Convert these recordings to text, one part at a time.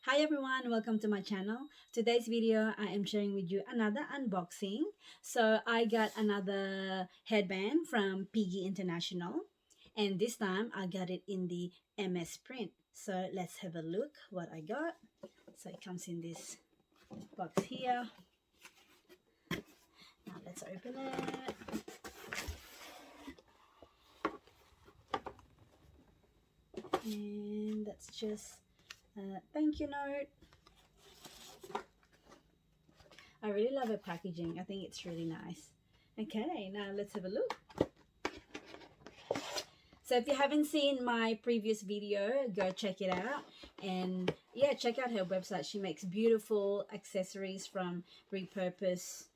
Hi everyone, welcome to my channel. Today's video I am sharing with you another unboxing. So I got another headband from Piggi International, and this time I got it in the MS print. So let's have a look what I got. So it comes in this box here. Now let's open it. And that's just a thank you note. I really love the packaging. I think it's really nice. Okay, now let's have a look. So if you haven't seen my previous video, go check it out. And yeah, check out her website. She makes beautiful accessories from Repurpose,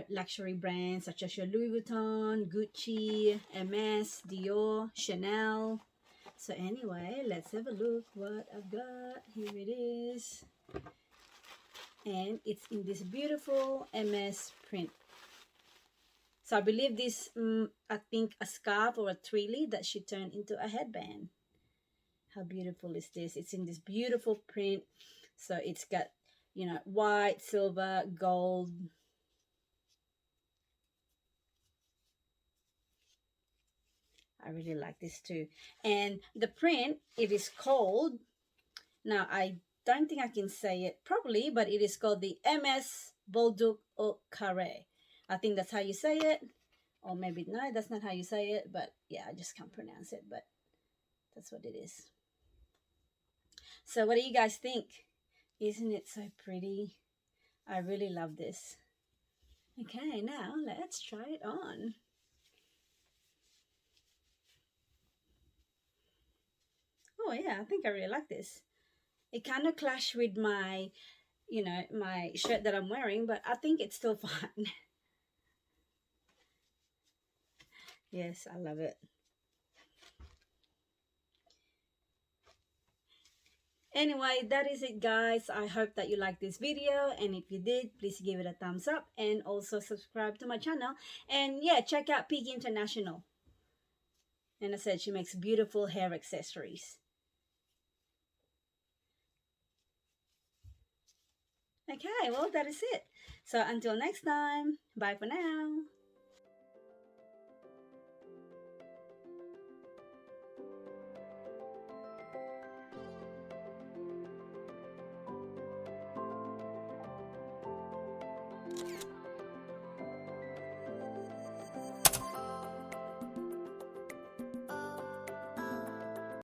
luxury brands such as your Louis Vuitton, Gucci, Hermes, Dior, Chanel. So anyway, let's have a look what I've got. Here it is. And it's in this beautiful MS print. So I believe this, I think a scarf or a trilly that she turned into a headband. How beautiful is this? It's in this beautiful print. So it's got, white, silver, gold. I really like this too. And the print, it is called, now I don't think I can say it properly, but it is called the MS Bolduc au Carré. I think that's how you say it. Or maybe no, that's not how you say it. But yeah, I just can't pronounce it. But that's what it is. So what do you guys think? Isn't it so pretty? I really love this. Okay, now let's try it on. Oh yeah, I think I really like this. It kind of clashed with my, my shirt that I'm wearing, but I think it's still fine. Yes, I love it. Anyway, that is it guys. I hope that you liked this video, and if you did, please give it a thumbs up and also subscribe to my channel. And yeah, check out Piggi International. And I said she makes beautiful hair accessories. Okay, well that is it. So until next time, bye for now.